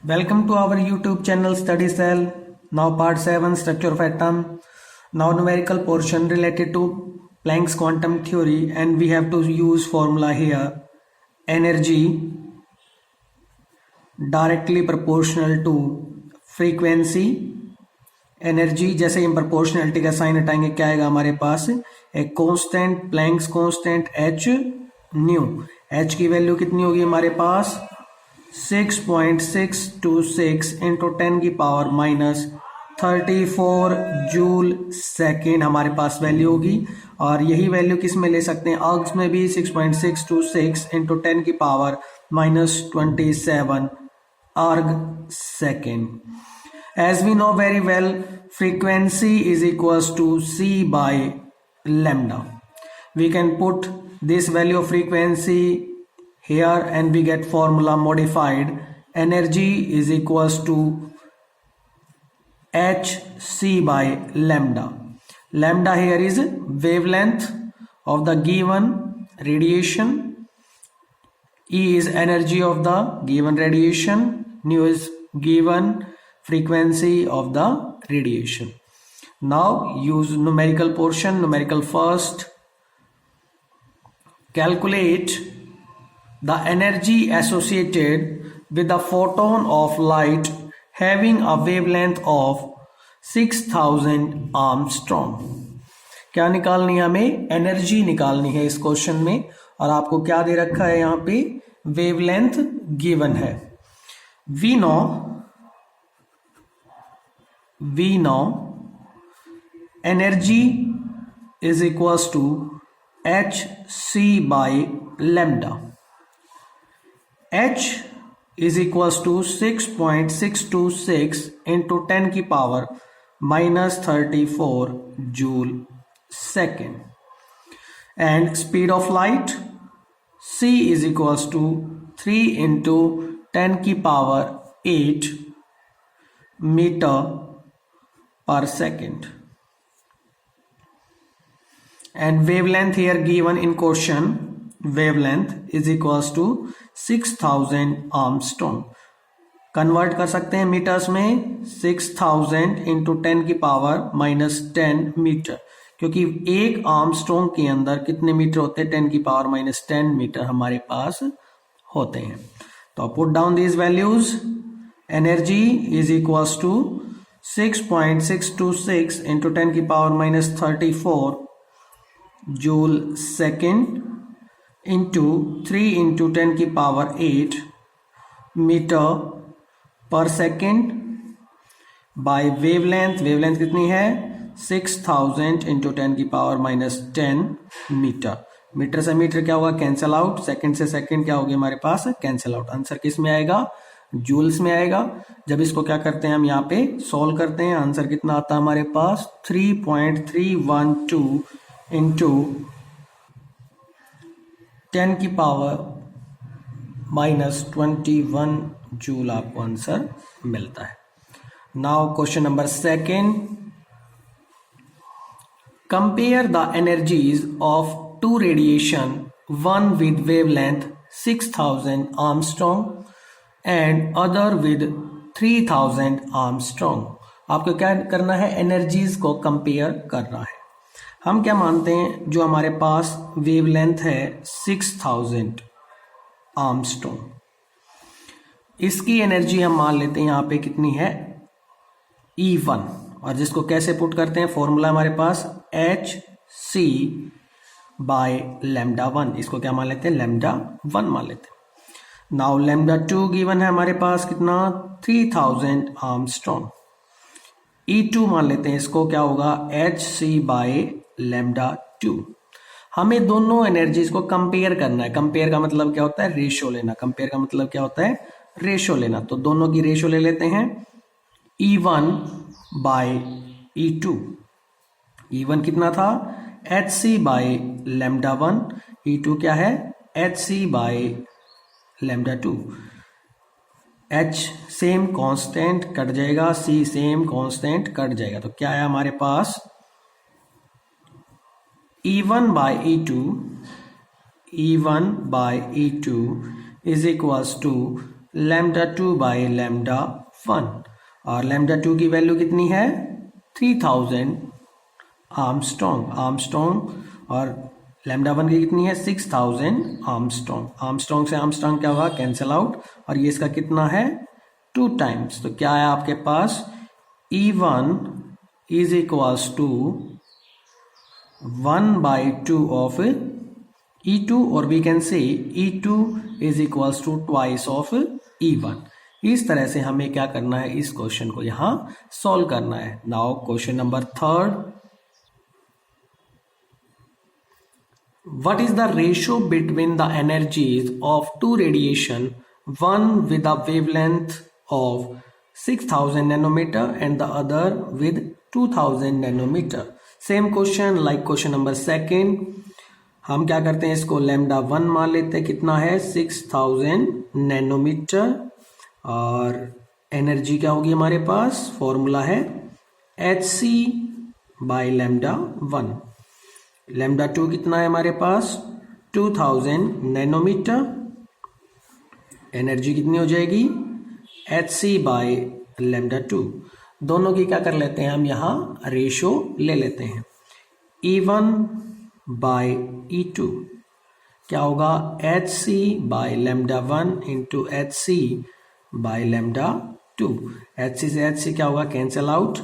Welcome to our YouTube channel Study Cell. Now part 7 Structure of Atom. Now numerical portion related to Planck's quantum theory, and we have to use formula here. Energy directly proportional to frequency. Energy जैसे ही हम proportionality का sign हटाएंगे क्या आएगा हमारे पास एक constant Planck's constant H new. H की value कितनी होगी हमारे पास 6.626 इंटू 10 की पावर माइनस 34 जूल सेकेंड हमारे पास वैल्यू होगी। और यही वैल्यू किस में ले सकते हैं आर्ग्स में भी 6.626 इंटू 10 की power minus 27 erg second. As we know very well, frequency is equals to C by lambda. We can put this value of frequency here and we get formula modified. Energy is equals to hc by lambda. Lambda here is wavelength of the given radiation. E is energy of the given radiation. Nu is given frequency of the radiation. Now use numerical portion. Numerical first. Calculate the energy associated with the photon of light having a wavelength of 6000 Armstrong. क्या निकालनी है हमें energy निकालनी है इस question में। और आपको क्या दे रखा है यहाँ पे वेवलेंथ गिवन है। we know energy is equals to hc by lambda. H is equals to 6.626 into 10 की power minus 34 joule second. And speed of light c is equals to 3 into 10 की power 8 meter per second. And wavelength here given in question, wavelength is equals to 6000 Armstrong. Convert कर सकते हैं metres में 6000 into 10 की power minus 10 metre, क्योंकि एक Armstrong के अंदर कितने मीटर होते हैं 10 की पावर माइनस 10 मीटर हमारे पास होते हैं। तो put down these values. Energy is equals to 6.626 into 10 की power minus 34 joule second into 3 into 10 की power 8 metre per second by wavelength. Wavelength कितनी है 6000 इंटू 10 की पावर माइनस 10 मीटर। मीटर से मीटर क्या होगा कैंसिल आउट, सेकेंड से second क्या होगी हमारे पास कैंसिल आउट। आंसर किस में आएगा जूल्स में आएगा। जब इसको क्या करते हैं हम यहाँ पे सॉल्व करते हैं, आंसर कितना आता है हमारे पास 3.312 इंटू 10 की पावर माइनस 21 जूल आपको आंसर मिलता है। Now question number second. Compare the energies of two radiation, one with wavelength 6000 angstrom and other with 3000 angstrom. आपको क्या करना है एनर्जीज को कंपेयर करना है। हम क्या मानते हैं जो हमारे पास वेवलेंथ है 6000 आर्मस्ट्रॉन्ग, इसकी एनर्जी हम मान लेते हैं यहाँ पे कितनी है E1, और जिसको कैसे पुट करते हैं फॉर्मूला हमारे पास hc बाय लैम्डा 1। इसको क्या मान लेते हैं लैम्डा 1 मान लेते हैं। नाउ लैम्डा 2 गिवन है हमारे पास कितना 3000 आर्मस्ट्रॉन्ग। E2 मान लेते हैं इसको क्या होगा hc बाय लैम्डा 2। हमें दोनों एनर्जीज को कंपेयर करना है। कंपेयर का मतलब क्या होता है रेशियो लेना। कंपेयर का मतलब क्या होता है रेशियो लेना। तो दोनों की रेशियो ले लेते हैं E1 बाय E2। E1 कितना था hc बाय लैम्डा 1, E2 क्या है hc by lambda 2। h same constant cut जाएगा, c सेम कांस्टेंट कट जाएगा। तो क्या है हमारे पास E1 by E2 is equals to lambda 2 by lambda 1 और लैम्डा 2 की वैल्यू कितनी है 3000 आर्मस्ट्रॉन्ग और लैम्डा 1 की कितनी है 6000 आर्मस्ट्रॉन्ग से आर्मस्ट्रॉन्ग क्या होगा कैंसिल आउट और ये इसका कितना है 2 टाइम्स तो क्या है आपके पास E1 is equals to 1/2 of E2 और we can say E2 is equals to twice of E1। इस तरह से हमें क्या करना है इस क्वेश्चन को यहां सॉल्व करना है। Now question number 3, what is the ratio between the energies of two radiation, one with a wavelength of 6000 nanometer and the other with 2000 nanometer? Same question like question number 2। हम क्या करते हैं इसको lambda 1 मान लेते हैं कितना है 6000 नैनोमीटर और एनर्जी क्या होगी हमारे पास फॉर्मूला है Hc बाई लैम्डा 1। लैम्डा 2 कितना है हमारे पास 2000 नैनोमीटर, एनर्जी कितनी हो जाएगी Hc बाई लैम्डा 2। दोनों की क्या कर लेते हैं हम यहाँ रेशो ले लेते हैं E1 बाई E2 क्या होगा Hc by lambda 1 into Hc by lambda 2। Hc से Hc क्या होगा कैंसिल आउट।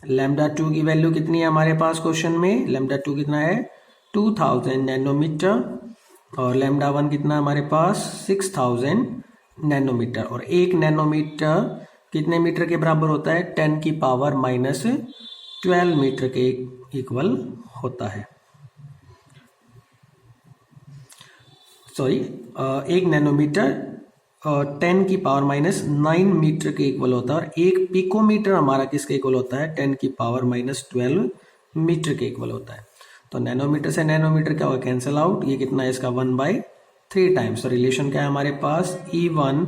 लैम्डा 2 की वैल्यू कितनी है हमारे पास क्वेश्चन में लैम्डा 2 कितना है 2000 नैनोमीटर और लैम्डा 1 कितना हमारे पास 6000 नैनोमीटर और 1 नैनोमीटर कितने मीटर के बराबर होता है 10 की पावर -12 मीटर के इक्वल होता है। सॉरी 1 नैनोमीटर 10 की पावर -9 मीटर के इक्वल होता है और 1 पिकोमीटर हमारा किसके इक्वल होता है 10 की पावर -12 मीटर के इक्वल होता है। तो नैनोमीटर से नैनोमीटर क्या होगा कैंसिल आउट, ये कितना है इसका 1/3 टाइम्स। तो रिलेशन क्या है हमारे पास E1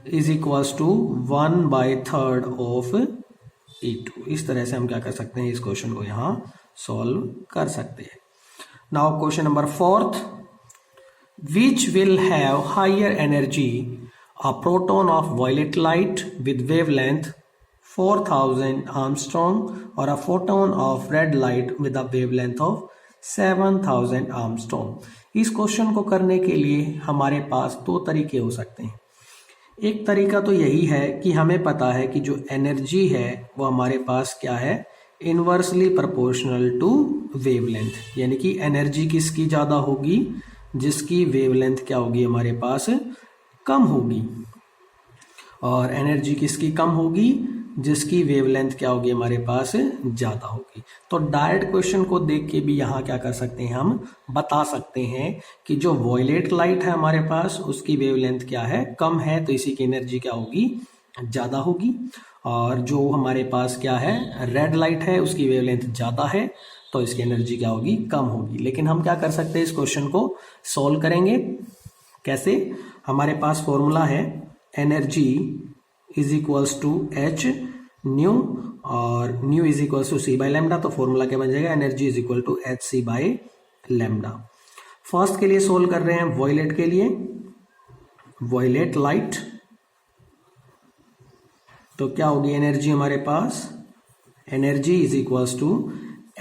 is equals to 1/3 of E2। इस तरह से हम क्या कर सकते हैं इस क्वेश्चन को यहाँ सॉल्व कर सकते हैं। Now question number 4, which will have higher energy, a proton of violet light with wavelength 4000 Armstrong or a photon of red light with a wavelength of 7000 Armstrong? इस क्वेश्चन को करने के लिए हमारे पास 2 तरीके हो सकते हैं। एक तरीका तो यही है कि हमें पता है कि जो एनर्जी है वो हमारे पास क्या है इनवर्सली प्रोपोर्शनल टू वेवलेंथ, यानी कि एनर्जी किसकी ज़्यादा होगी जिसकी वेवलेंथ क्या होगी हमारे पास कम होगी और एनर्जी किसकी कम होगी जिसकी वेवलेंथ क्या होगी हमारे पास ज़्यादा होगी। तो डायरेक्ट क्वेश्चन को देख के भी यहाँ क्या कर सकते हैं हम बता सकते हैं कि जो वॉयलेट लाइट है हमारे पास उसकी वेवलेंथ क्या है कम है तो इसी की एनर्जी क्या होगी ज़्यादा होगी और जो हमारे पास क्या है रेड लाइट है उसकी वेवलेंथ ज़्यादा है तो इसकी एनर्जी क्या होगी कम होगी। लेकिन हम क्या कर सकते हैं इस क्वेश्चन को सॉल्व करेंगे कैसे, हमारे पास फॉर्मूला है energy is equals to H nu और nu is equals to C by lambda. तो फॉर्मूला क्या बन जाएगा energy is equal to HC by lambda. First के लिए सोल्व कर रहे हैं वॉयलेट के लिए, वॉयलेट लाइट तो क्या होगी एनर्जी हमारे पास energy is equals to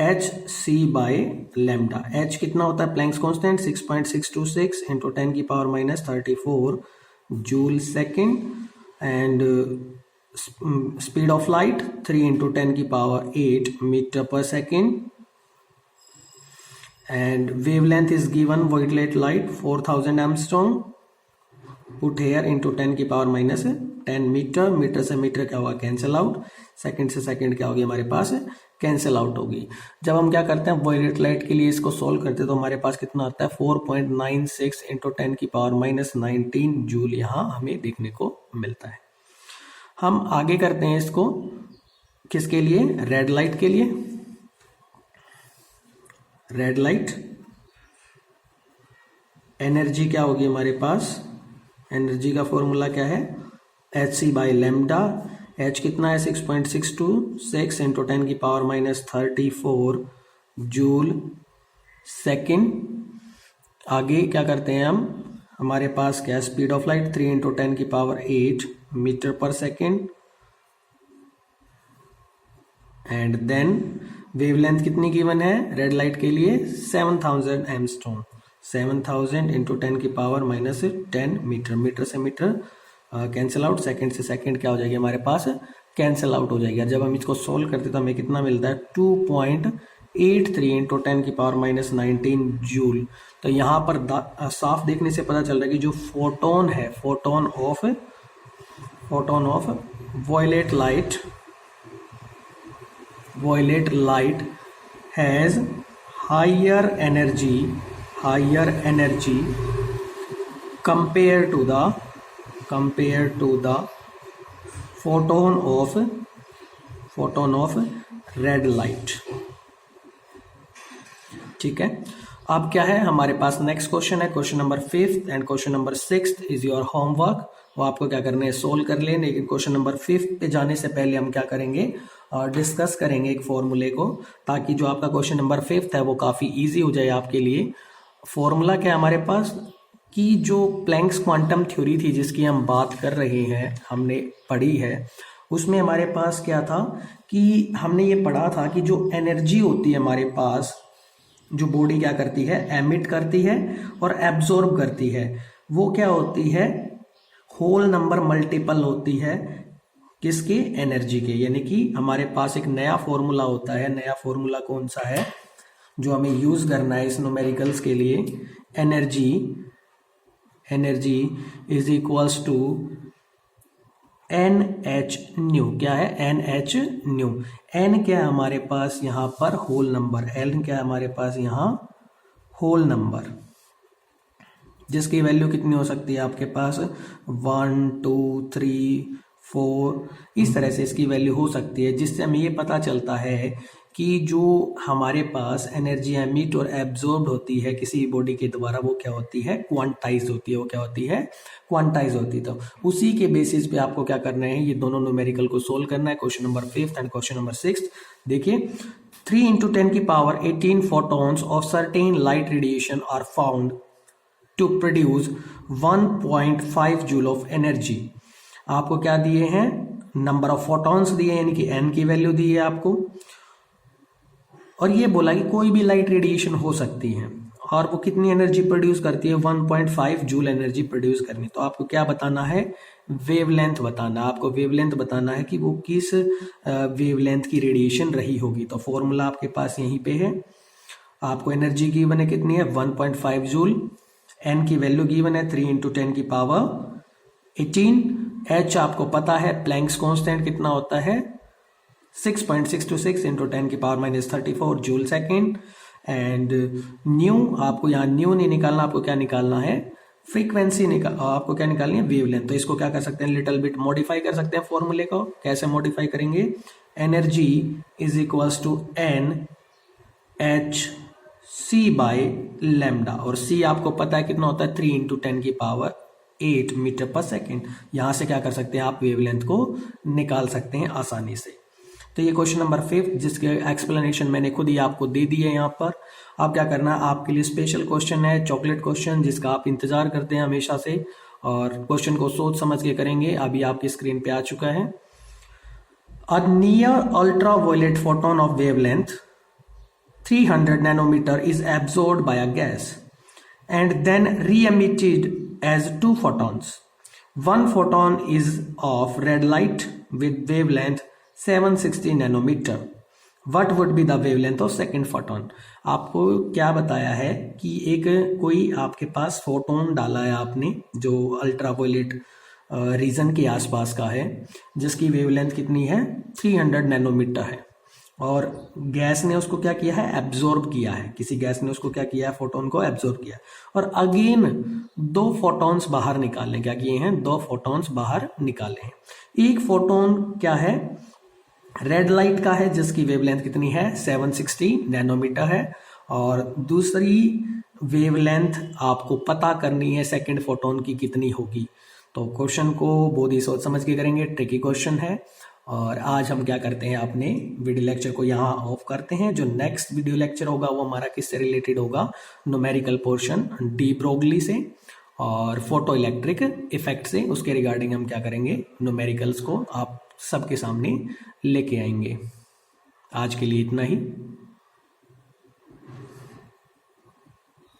Hc by lambda. H कितना होता है प्लैंक्स कांस्टेंट 6.626 इंटू 10 की power -34 joule second and speed of light 3 into 10 की power 8 metre per second and wavelength is given violet light 4000 angstrom put here into 10 की power -10 metre, metre से metre क्या होगा cancel out, second से second क्या होगी हमारे पास कैंसिल आउट होगी। जब हम क्या करते हैं वॉयलेट लाइट के लिए इसको सोल्व करते हैं तो हमारे पास कितना आता है 4.96 इंटू 10 की पावर -19 जूल यहाँ हमें देखने को मिलता है। हम आगे करते हैं इसको किसके लिए रेड लाइट के लिए। रेड लाइट एनर्जी क्या होगी हमारे पास, एनर्जी का फॉर्मूला क्या है Hc बाई लैम्डा। H कितना है 6.626 इंटू 10 की पावर -34 जूल सेकेंड। आगे क्या करते हैं हम हमारे पास क्या स्पीड ऑफ लाइट 3 इंटू 10 की power 8 metre per second, and then wavelength कितनी गिवन है रेड लाइट के लिए 7000 एंगस्ट्रॉम, 7000 इंटू 10 की पावर माइनस 10 मीटर, मीटर से मीटर कैंसिल आउट, सेकंड से सेकंड क्या हो जाएगी हमारे पास कैंसिल आउट हो जाएगी। जब हम इसको सोल्व करते तो हमें कितना मिलता है 2.83 इंटू 10 की पावर माइनस 19 जूल। तो यहाँ पर साफ देखने से पता चल रहा है कि जो फोटोन है, photon of violet light has higher energy compared to the photon of red light। ठीक है, अब क्या है हमारे पास नेक्स्ट क्वेश्चन है, question number 5th and question number 6th is your homework. वो आपको क्या करना है सोल्व कर लें, लेकिन क्वेश्चन नंबर 5th पे जाने से पहले हम क्या करेंगे डिस्कस करेंगे एक फॉर्मूले को, ताकि जो आपका क्वेश्चन नंबर 5th है वो काफी इजी हो जाए आपके लिए। फॉर्मूला क्या है हमारे पास कि जो प्लैंक्स क्वांटम थ्योरी थी जिसकी हम बात कर रहे हैं, हमने पढ़ी है, उसमें हमारे पास क्या था कि हमने ये पढ़ा था कि जो एनर्जी होती है हमारे पास, जो बॉडी क्या करती है एमिट करती है और एब्जॉर्ब करती है, वो क्या होती है होल नंबर मल्टीपल होती है किसके एनर्जी के। यानी कि हमारे पास एक नया फॉर्मूला होता है, नया फॉर्मूला कौन सा है जो हमें यूज करना है इस न्यूमेरिकल्स के लिए, energy is equals to NH nu. क्या है NH न्यू। N क्या है हमारे पास यहाँ पर होल नंबर, L क्या है हमारे पास यहाँ होल नंबर, जिसकी वैल्यू कितनी हो सकती है आपके पास 1 2 3 4 इस तरह से इसकी वैल्यू हो सकती है, जिससे हमें ये पता चलता है कि जो हमारे पास एनर्जी एमिट और एब्जॉर्ब होती है किसी बॉडी के द्वारा वो क्या होती है क्वांटाइज होती है, वो क्या होती है क्वांटाइज होती है। तो उसी के बेसिस पे आपको क्या करना है ये दोनों न्यूमेरिकल को सोल्व करना है, question number 5th and question number 6th। देखिए 3 इंटू 10 की power 18 photons of certain light radiation are found to produce 1.5 joule of energy. आपको क्या दिए हैं नंबर ऑफ फोटॉन्स दिए हैं, यानी कि n की वैल्यू दी है आपको, और ये बोला कि कोई भी लाइट रेडिएशन हो सकती है और वो कितनी एनर्जी प्रोड्यूस करती है 1.5 जूल एनर्जी प्रोड्यूस करनी। तो आपको क्या बताना है वेवलेंथ बताना, आपको वेवलेंथ बताना है कि वो किस वेवलेंथ की रेडिएशन रही होगी। तो फॉर्मूला आपके पास यहीं पे है, आपको एनर्जी गिवन है कितनी है 1.5 जूल, n की वैल्यू गिवन है 3 इंटू 10 की पावर 18, h आपको पता है प्लैंक्स कांस्टेंट कितना होता है 6.626 इंटू 10 की power minus 34 joule second, and new आपको यहाँ न्यू नहीं निकालना, आपको क्या निकालना है फ्रीक्वेंसी आपको क्या निकालनी है वेवलेंथ। तो इसको क्या कर सकते हैं लिटिल बिट मॉडिफाई कर सकते हैं फॉर्मूले को। कैसे मॉडिफाई करेंगे, energy is equals to n h c by lambda, और c आपको पता है कितना होता है 3 इंटू 10 की पावर 8 मीटर पर सेकेंड। यहां से क्या कर सकते हैं आप वेवलेंथ को निकाल सकते हैं आसानी से। तो ये क्वेश्चन नंबर 5 जिसके एक्सप्लेनेशन मैंने खुद ही आपको दे दी है यहाँ पर। अब क्या करना है आपके लिए स्पेशल क्वेश्चन है, चॉकलेट क्वेश्चन, जिसका आप इंतजार करते हैं हमेशा से, और क्वेश्चन को सोच समझ के करेंगे। अभी आपकी स्क्रीन पे आ चुका है। A near ultra violet photon of wavelength 300 nanometer is absorbed by a gas and then re-emitted as 2 photons. One photon is of red light with wavelength 760 nanometer. What would be the wavelength of second photon? आपको क्या बताया है कि एक कोई आपके पास photon डाला है आपने जो अल्ट्रावायलेट रीजन के आसपास का है, जिसकी वेवलेंथ कितनी है 300 नैनोमीटर है, और गैस ने उसको क्या किया है एब्जॉर्ब किया है, किसी गैस ने उसको क्या किया है फोटोन को एब्जॉर्ब किया, और अगेन 2 फोटॉन्स बाहर निकालने, क्या किए हैं 2 फोटॉन्स बाहर निकाले हैं। एक फोटोन क्या है रेड लाइट का है जिसकी वेवलेंथ कितनी है 760 नैनोमीटर है, और दूसरी वेवलेंथ आपको पता करनी है सेकंड फोटोन की कितनी होगी। तो क्वेश्चन को बहुत ही सोच समझ के करेंगे, ट्रिकी क्वेश्चन है। और आज हम क्या करते हैं अपने वीडियो लेक्चर को यहाँ ऑफ करते हैं। जो नेक्स्ट वीडियो लेक्चर होगा वो हमारा किससे रिलेटेड होगा न्यूमेरिकल पोर्शन डी ब्रोगली से, और फोटो इलेक्ट्रिक इफेक्ट से उसके रिगार्डिंग हम क्या करेंगे, न्यूमेरिकल्स को आप सबके सामने लेके आएंगे। आज के लिए इतना ही।